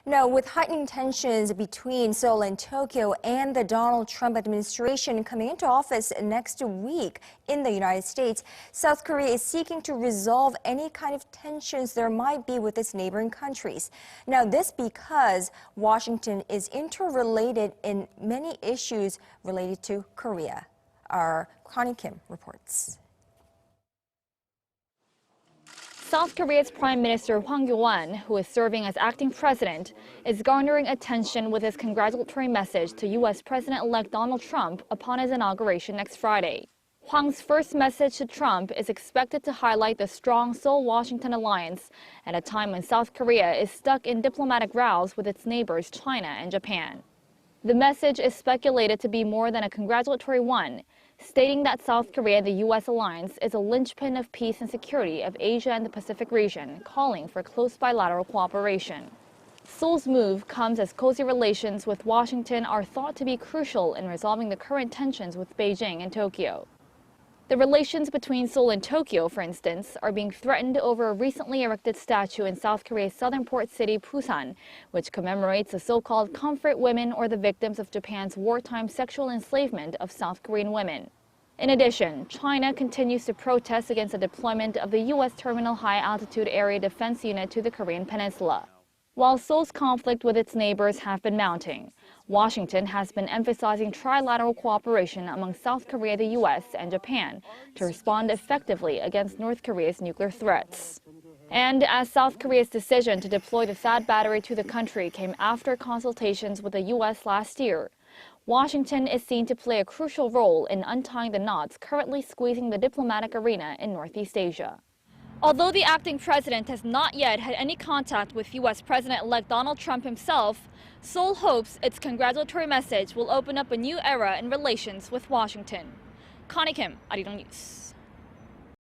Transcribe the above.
Now, with heightening tensions between Seoul and Tokyo and the Donald Trump administration coming into office next week in the United States, South Korea is seeking to resolve any kind of tensions there might be with its neighboring countries. Now, this because Washington is interrelated in many issues related to Korea. Our Connie Kim reports. South Korea's Prime Minister Hwang, who is serving as acting president, is garnering attention with his congratulatory message to U.S. President-elect Donald Trump upon his inauguration next Friday. Hwang's first message to Trump is expected to highlight the strong Seoul-Washington alliance at a time when South Korea is stuck in diplomatic rows with its neighbors China and Japan. The message is speculated to be more than a congratulatory one, stating that South Korea and the U.S. alliance is a linchpin of peace and security of Asia and the Pacific region, calling for close bilateral cooperation. Seoul's move comes as cozy relations with Washington are thought to be crucial in resolving the current tensions with Beijing and Tokyo. The relations between Seoul and Tokyo, for instance, are being threatened over a recently erected statue in South Korea's southern port city, Busan, which commemorates the so-called comfort women or the victims of Japan's wartime sexual enslavement of South Korean women. In addition, China continues to protest against the deployment of the U.S. Terminal High Altitude Area Defense Unit to the Korean peninsula. While Seoul's conflict with its neighbors have been mounting, Washington has been emphasizing trilateral cooperation among South Korea, the U.S., and Japan to respond effectively against North Korea's nuclear threats. And as South Korea's decision to deploy the THAAD battery to the country came after consultations with the U.S. last year, Washington is seen to play a crucial role in untying the knots currently squeezing the diplomatic arena in Northeast Asia. Although the acting president has not yet had any contact with U.S. President-elect Donald Trump himself, Seoul hopes its congratulatory message will open up a new era in relations with Washington. Connie Kim, Arirang News.